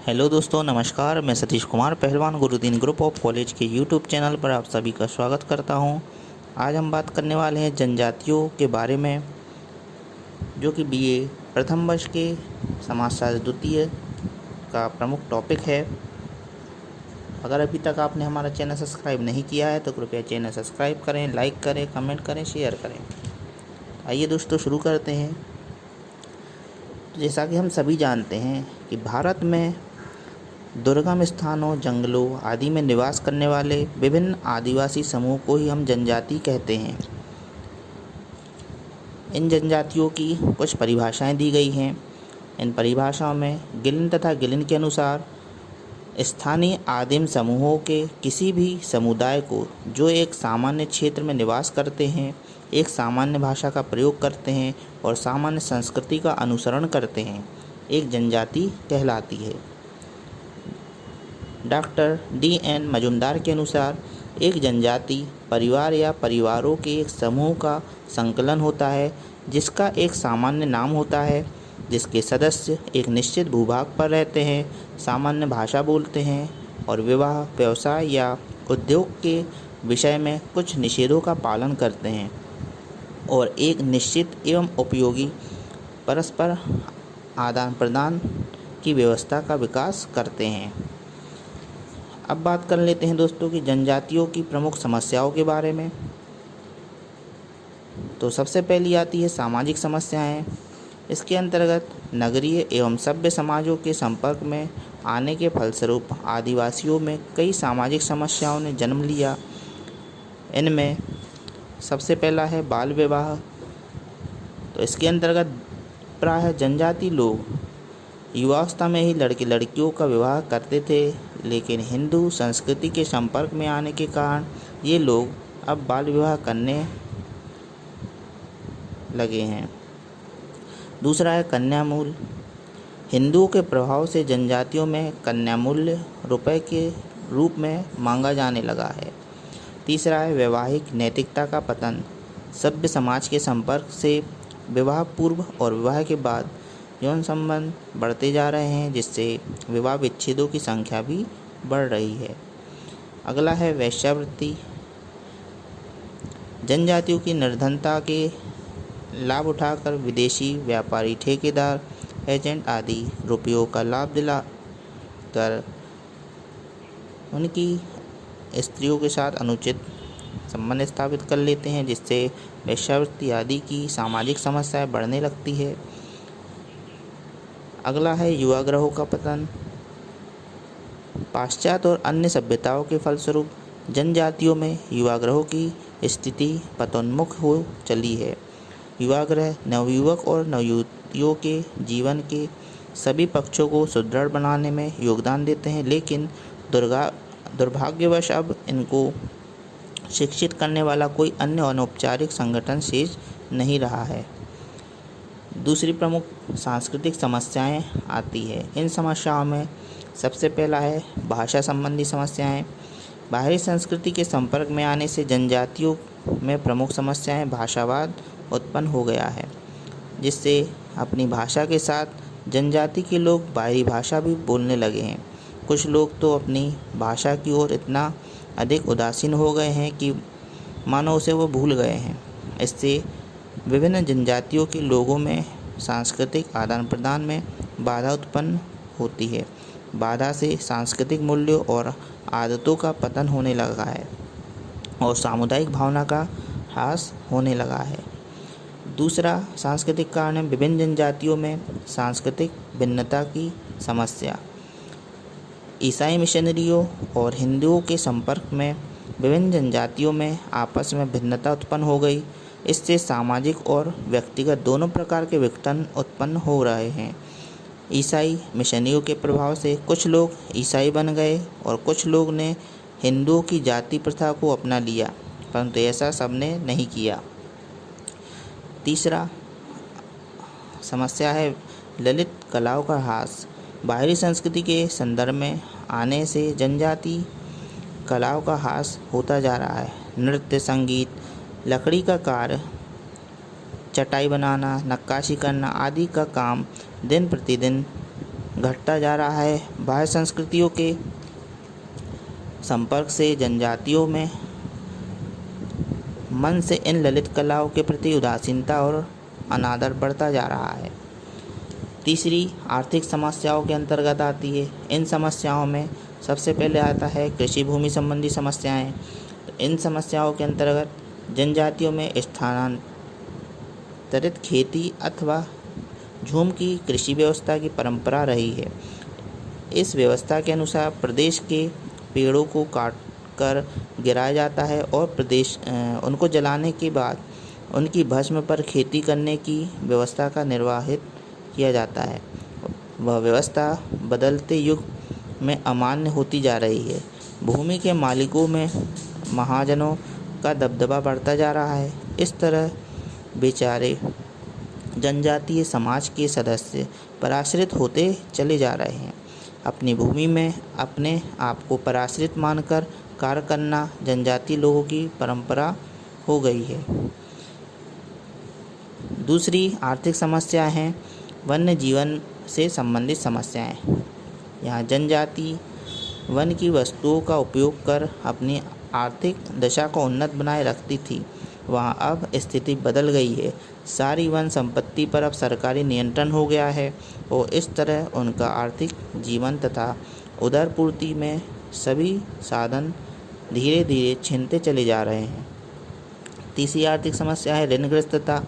Hello दोस्तों, नमस्कार। मैं सतीश कुमार पहलवान गुरुदीन ग्रुप ऑफ कॉलेज के यूट्यूब चैनल पर आप सभी का स्वागत करता हूं। आज हम बात करने वाले हैं जनजातियों के बारे में, जो कि बीए प्रथम वर्ष के समाजशास्त्र द्वितीय का प्रमुख टॉपिक है। अगर अभी तक आपने हमारा चैनल सब्सक्राइब नहीं किया है तो कृपया चैनल सब्सक्राइब करें, लाइक करें, कमेंट करें, शेयर करें। आइए दोस्तों, शुरू करते हैं। तो जैसा कि हम सभी जानते हैं कि भारत में दुर्गम स्थानों, जंगलों आदि में निवास करने वाले विभिन्न आदिवासी समूह को ही हम जनजाति कहते हैं। इन जनजातियों की कुछ परिभाषाएं दी गई हैं। इन परिभाषाओं में गिलिन तथा गिलिन के अनुसार स्थानीय आदिम समूहों के किसी भी समुदाय को जो एक सामान्य क्षेत्र में निवास करते हैं, एक सामान्य भाषा का प्रयोग करते हैं और सामान्य संस्कृति का अनुसरण करते हैं, एक जनजाति कहलाती है। Doctor D.N. मजुमदार के अनुसार एक जनजाति परिवार या परिवारों के एक समूह का संकलन होता है, जिसका एक सामान्य नाम होता है, जिसके सदस्य एक निश्चित भूभाग पर रहते हैं, सामान्य भाषा बोलते हैं और विवाह, व्यवसाय या उद्योग के विषय में कुछ निषेधों का पालन करते हैं और एक निश्चित एवं उपयोगी परस्पर आदान प्रदान की व्यवस्था का विकास करते हैं। अब बात कर लेते हैं दोस्तों की जनजातियों की प्रमुख समस्याओं के बारे में। तो सबसे पहली आती है सामाजिक समस्याएं। इसके अंतर्गत नगरीय एवं सभ्य समाजों के संपर्क में आने के फलस्वरूप आदिवासियों में कई सामाजिक समस्याओं ने जन्म लिया। इनमें सबसे पहला है बाल विवाह। तो इसके अंतर्गत प्रायः जनजाति लोग युवावस्था में ही लड़के लड़कियों का विवाह करते थे, लेकिन हिंदू संस्कृति के संपर्क में आने के कारण ये लोग अब बाल विवाह करने लगे हैं। दूसरा है कन्यामूल। हिंदुओं के प्रभाव से जनजातियों में कन्यामूल्य रुपए के रूप में मांगा जाने लगा है। तीसरा है वैवाहिक नैतिकता का पतन। सभ्य समाज के संपर्क से विवाह पूर्व और विवाह के बाद यौन संबंध बढ़ते जा रहे हैं, जिससे विवाह विच्छेदों की संख्या भी बढ़ रही है। अगला है वेश्यावृत्ति। जनजातियों की निर्धनता के लाभ उठाकर विदेशी व्यापारी, ठेकेदार, एजेंट आदि रुपयों का लाभ दिलाकर उनकी स्त्रियों के साथ अनुचित संबंध स्थापित कर लेते हैं, जिससे वेश्यावृत्ति आदि की सामाजिक समस्याएं बढ़ने लगती है। अगला है युवाग्रहों का पतन। पाश्चात्य और अन्य सभ्यताओं के फलस्वरूप जनजातियों में युवाग्रहों की स्थिति पतोन्मुख हो चली है। युवाग्रह नवयुवक और नवयुवतियों के जीवन के सभी पक्षों को सुदृढ़ बनाने में योगदान देते हैं, लेकिन दुर्भाग्यवश अब इनको शिक्षित करने वाला कोई अन्य अनौपचारिक संगठन शेष नहीं रहा है। दूसरी प्रमुख सांस्कृतिक समस्याएं आती है। इन समस्याओं में सबसे पहला है भाषा संबंधी समस्याएं। बाहरी संस्कृति के संपर्क में आने से जनजातियों में प्रमुख समस्याएं भाषावाद उत्पन्न हो गया है, जिससे अपनी भाषा के साथ जनजाति के लोग बाहरी भाषा भी बोलने लगे हैं। कुछ लोग तो अपनी भाषा की ओर इतना अधिक उदासीन हो गए हैं कि मानो उसे वो भूल गए हैं। इससे विभिन्न जनजातियों के लोगों में सांस्कृतिक आदान प्रदान में बाधा उत्पन्न होती है। बाधा से सांस्कृतिक मूल्यों और आदतों का पतन होने लगा है और सामुदायिक भावना का ह्रास होने लगा है। दूसरा सांस्कृतिक कारण है विभिन्न जनजातियों में सांस्कृतिक भिन्नता की समस्या। ईसाई मिशनरियों और हिंदुओं के संपर्क में विभिन्न जनजातियों में आपस में भिन्नता उत्पन्न हो गई। इससे सामाजिक और व्यक्तिगत दोनों प्रकार के विघटन उत्पन्न हो रहे हैं। ईसाई मिशनरियों के प्रभाव से कुछ लोग ईसाई बन गए और कुछ लोग ने हिंदुओं की जाति प्रथा को अपना लिया, परंतु ऐसा सबने नहीं किया। तीसरा समस्या है ललित कलाओं का ह्रास। बाहरी संस्कृति के संदर्भ में आने से जनजाति कलाओं का ह्रास होता जा रहा है। नृत्य, संगीत, लकड़ी का कार्य, चटाई बनाना, नक्काशी करना आदि का काम दिन प्रतिदिन घटता जा रहा है। बाह्य संस्कृतियों के संपर्क से जनजातियों में मन से इन ललित कलाओं के प्रति उदासीनता और अनादर बढ़ता जा रहा है। तीसरी आर्थिक समस्याओं के अंतर्गत आती है। इन समस्याओं में सबसे पहले आता है कृषि भूमि संबंधी समस्याएं। तो इन समस्याओं के अंतर्गत जनजातियों में स्थानांतरित खेती अथवा झूम की कृषि व्यवस्था की परंपरा रही है। इस व्यवस्था के अनुसार प्रदेश के पेड़ों को काट कर गिराया जाता है और उनको जलाने के बाद उनकी भस्म पर खेती करने की व्यवस्था का निर्वाहित किया जाता है। वह व्यवस्था बदलते युग में अमान्य होती जा रही है। भूमि के मालिकों में महाजनों का दबदबा बढ़ता जा रहा है। इस तरह बेचारे जनजातीय समाज के सदस्य पराश्रित होते चले जा रहे हैं। अपनी भूमि में अपने आप को पराश्रित मानकर कार्य करना जनजातीय लोगों की परंपरा हो गई है। दूसरी आर्थिक समस्या है वन्य जीवन से संबंधित समस्याएं। यहाँ जनजाति वन की वस्तुओं का उपयोग कर अपनी आर्थिक दशा को उन्नत बनाए रखती थी। वहाँ अब स्थिति बदल गई है। सारी वन संपत्ति पर अब सरकारी नियंत्रण हो गया है और इस तरह उनका आर्थिक जीवन तथा उदरपूर्ति में सभी साधन धीरे धीरे छिनते चले जा रहे हैं। तीसरी आर्थिक समस्या है ऋणग्रस्तता।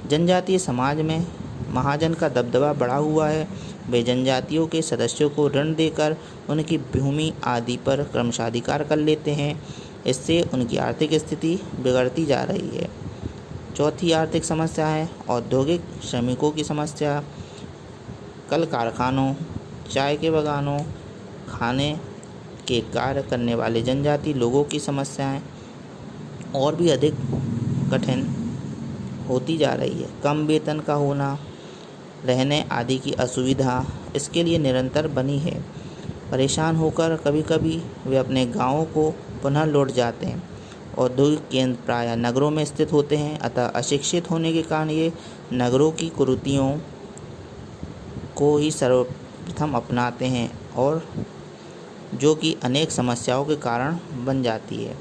जनजातीय समाज में महाजन का दबदबा बढ़ा हुआ है। वे जनजातियों के सदस्यों को ऋण देकर उनकी भूमि आदि पर क्रमशाधिकार कर लेते हैं। इससे उनकी आर्थिक स्थिति बिगड़ती जा रही है। चौथी आर्थिक समस्या है औद्योगिक श्रमिकों की समस्या। कल कारखानों, चाय के बागानों, खाने के कार्य करने वाले जनजाति लोगों की समस्याएं और भी अधिक कठिन होती जा रही है। कम वेतन का होना, रहने आदि की असुविधा इसके लिए निरंतर बनी है। परेशान होकर कभी कभी वे अपने गांवों को पुनः लौट जाते हैं। औद्योगिक केंद्र प्रायः नगरों में स्थित होते हैं, अतः अशिक्षित होने के कारण ये नगरों की कुरीतियों को ही सर्वप्रथम अपनाते हैं और जो कि अनेक समस्याओं के कारण बन जाती है।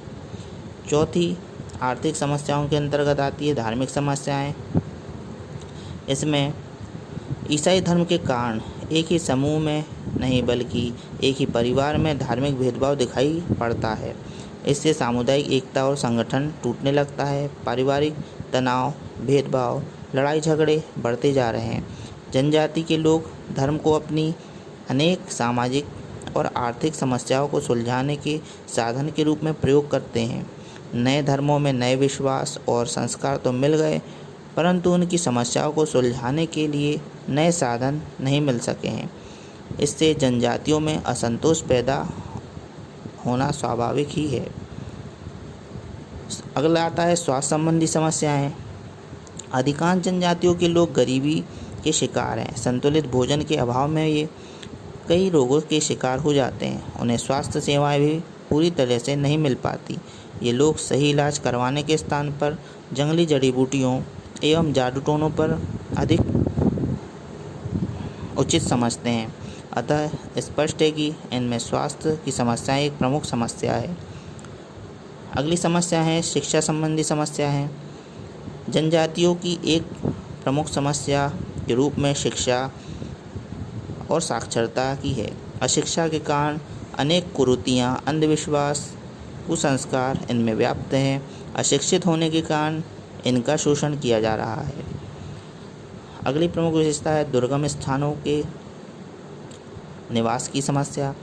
चौथी आर्थिक समस्याओं के अंतर्गत आती है धार्मिक समस्याएं। इसमें ईसाई धर्म के कारण एक ही समूह में नहीं बल्कि एक ही परिवार में धार्मिक भेदभाव दिखाई पड़ता है। इससे सामुदायिक एकता और संगठन टूटने लगता है। पारिवारिक तनाव, भेदभाव, लड़ाई झगड़े बढ़ते जा रहे हैं। जनजाति के लोग धर्म को अपनी अनेक सामाजिक और आर्थिक समस्याओं को सुलझाने के साधन के रूप में प्रयोग करते हैं। नए धर्मों में नए विश्वास और संस्कार तो मिल गए, परंतु उनकी समस्याओं को सुलझाने के लिए नए साधन नहीं मिल सके हैं। इससे जनजातियों में असंतोष पैदा होना स्वाभाविक ही है। अगला आता है स्वास्थ्य संबंधी समस्याएं। अधिकांश जनजातियों के लोग गरीबी के शिकार हैं। संतुलित भोजन के अभाव में ये कई रोगों के शिकार हो जाते हैं। उन्हें स्वास्थ्य सेवाएं भी पूरी तरह से नहीं मिल पाती। ये लोग सही इलाज करवाने के स्थान पर जंगली जड़ी बूटियों एवं जादू टोनों पर अधिक उचित समझते हैं। अतः स्पष्ट है कि इनमें स्वास्थ्य की समस्याएं एक प्रमुख समस्या है। अगली समस्या है शिक्षा संबंधी समस्या है। जनजातियों की एक प्रमुख समस्या के रूप में शिक्षा और साक्षरता की है। अशिक्षा के कारण अनेक कुरीतियाँ, अंधविश्वास, कुसंस्कार इनमें व्याप्त हैं। अशिक्षित होने के कारण इनका शोषण किया जा रहा है। अगली प्रमुख विशेषता है दुर्गम स्थानों के निवास की समस्या।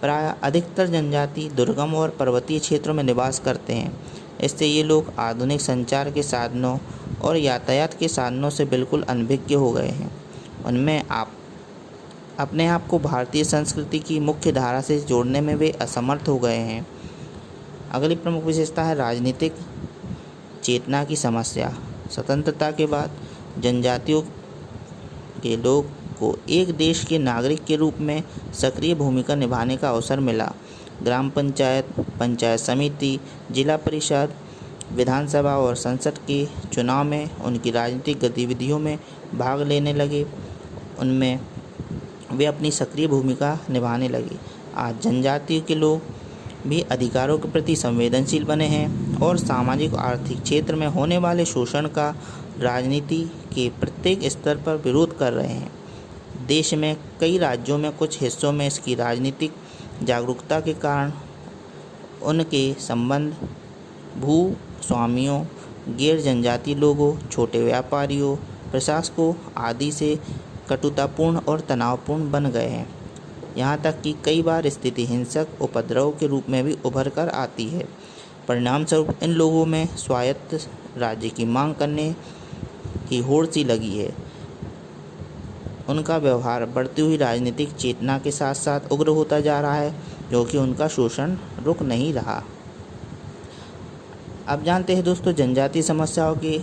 प्रायः अधिकतर जनजाति दुर्गम और पर्वतीय क्षेत्रों में निवास करते हैं। इससे ये लोग आधुनिक संचार के साधनों और यातायात के साधनों से बिल्कुल अनभिज्ञ हो गए हैं। उनमें अपने आप को भारतीय संस्कृति की मुख्य धारा से जोड़ने में वे असमर्थ हो गए हैं। अगली प्रमुख विशेषता है राजनीतिक चेतना की समस्या। स्वतंत्रता के बाद जनजातियों के लोग को एक देश के नागरिक के रूप में सक्रिय भूमिका निभाने का अवसर मिला। ग्राम पंचायत, पंचायत समिति, जिला परिषद, विधानसभा और संसद के चुनाव में उनकी राजनीतिक गतिविधियों में भाग लेने लगे। उनमें वे अपनी सक्रिय भूमिका निभाने लगे। आज जनजातियों के लोग भी अधिकारों के प्रति संवेदनशील बने हैं और सामाजिक और आर्थिक क्षेत्र में होने वाले शोषण का राजनीति के प्रत्येक स्तर पर विरोध कर रहे हैं। देश में कई राज्यों में कुछ हिस्सों में इसकी राजनीतिक जागरूकता के कारण उनके संबंध भूस्वामियों, गैर जनजातीय लोगों, छोटे व्यापारियों, प्रशासकों आदि से कटुतापूर्ण और तनावपूर्ण बन गए हैं। यहाँ तक कि कई बार स्थिति हिंसक उपद्रव के रूप में भी उभर कर आती है। परिणामस्वरूप इन लोगों में स्वायत्त राज्य की मांग करने की होड़ सी लगी है। उनका व्यवहार बढ़ती हुई राजनीतिक चेतना के साथ साथ उग्र होता जा रहा है, क्योंकि उनका शोषण रुक नहीं रहा। अब जानते हैं दोस्तों जनजातीय समस्याओं के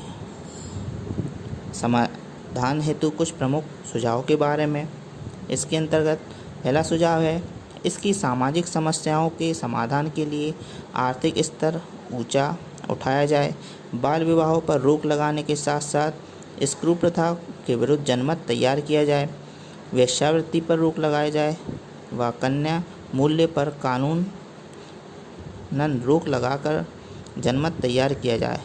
समाधान हेतु कुछ प्रमुख सुझावों के बारे में। इसके अंतर्गत पहला सुझाव है, इसकी सामाजिक समस्याओं के समाधान के लिए आर्थिक स्तर ऊंचा उठाया जाए। बाल विवाहों पर रोक लगाने के साथ साथ स्क्रू प्रथा के विरुद्ध जनमत तैयार किया जाए। वेश्यावृत्ति पर रोक लगाई जाए व कन्या मूल्य पर कानूनन रोक लगाकर जनमत तैयार किया जाए।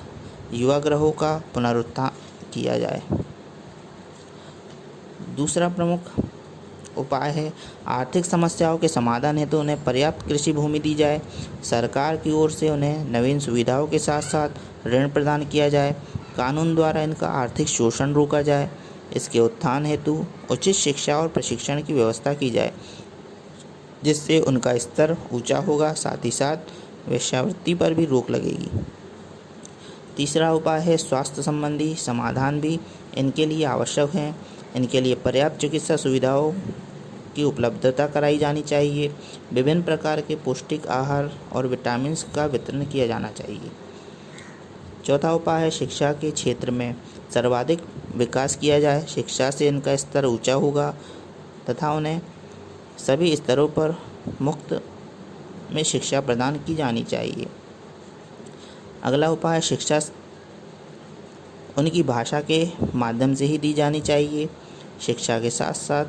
युवागृहों का पुनरुत्थान किया जाए। दूसरा प्रमुख उपाय है, आर्थिक समस्याओं के समाधान हेतु उन्हें पर्याप्त कृषि भूमि दी जाए। सरकार की ओर से उन्हें नवीन सुविधाओं के साथ साथ ऋण प्रदान किया जाए। कानून द्वारा इनका आर्थिक शोषण रोका जाए। इसके उत्थान हेतु उचित शिक्षा और प्रशिक्षण की व्यवस्था की जाए, जिससे उनका स्तर ऊंचा होगा। साथ ही साथ वेश्यावृत्ति पर भी रोक लगेगी। तीसरा उपाय है, स्वास्थ्य संबंधी समाधान भी इनके लिए आवश्यक हैं। इनके लिए पर्याप्त चिकित्सा सुविधाओं की उपलब्धता कराई जानी चाहिए। विभिन्न प्रकार के पौष्टिक आहार और विटामिन का वितरण किया जाना चाहिए। चौथा उपाय है, शिक्षा के क्षेत्र में सर्वाधिक विकास किया जाए। शिक्षा से इनका स्तर ऊंचा होगा तथा उन्हें सभी स्तरों पर मुफ्त में शिक्षा प्रदान की जानी चाहिए। अगला उपाय, शिक्षा उनकी भाषा के माध्यम से ही दी जानी चाहिए। शिक्षा के साथ साथ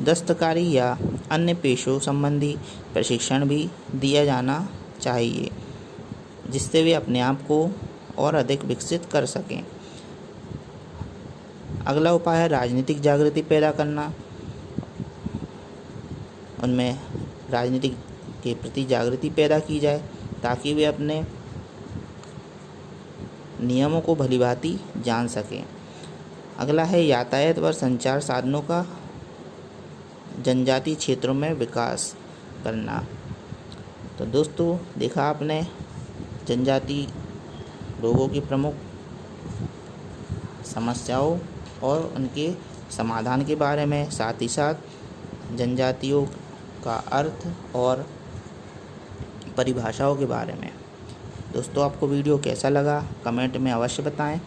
दस्तकारी या अन्य पेशों संबंधी प्रशिक्षण भी दिया जाना चाहिए, जिससे वे अपने आप को और अधिक विकसित कर सकें। अगला उपाय है, राजनीतिक जागृति पैदा करना। उनमें राजनीतिक के प्रति जागृति पैदा की जाए ताकि वे अपने नियमों को भलीभांति जान सकें। अगला है, यातायात व संचार साधनों का जनजातीय क्षेत्रों में विकास करना। तो दोस्तों देखा आपने जनजातीय लोगों की प्रमुख समस्याओं और उनके समाधान के बारे में, साथ ही साथ जनजातियों का अर्थ और परिभाषाओं के बारे में। दोस्तों आपको वीडियो कैसा लगा कमेंट में अवश्य बताएं।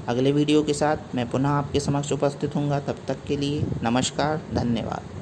अगले वीडियो के साथ मैं पुनः आपके समक्ष उपस्थित होऊंगा। तब तक के लिए नमस्कार, धन्यवाद।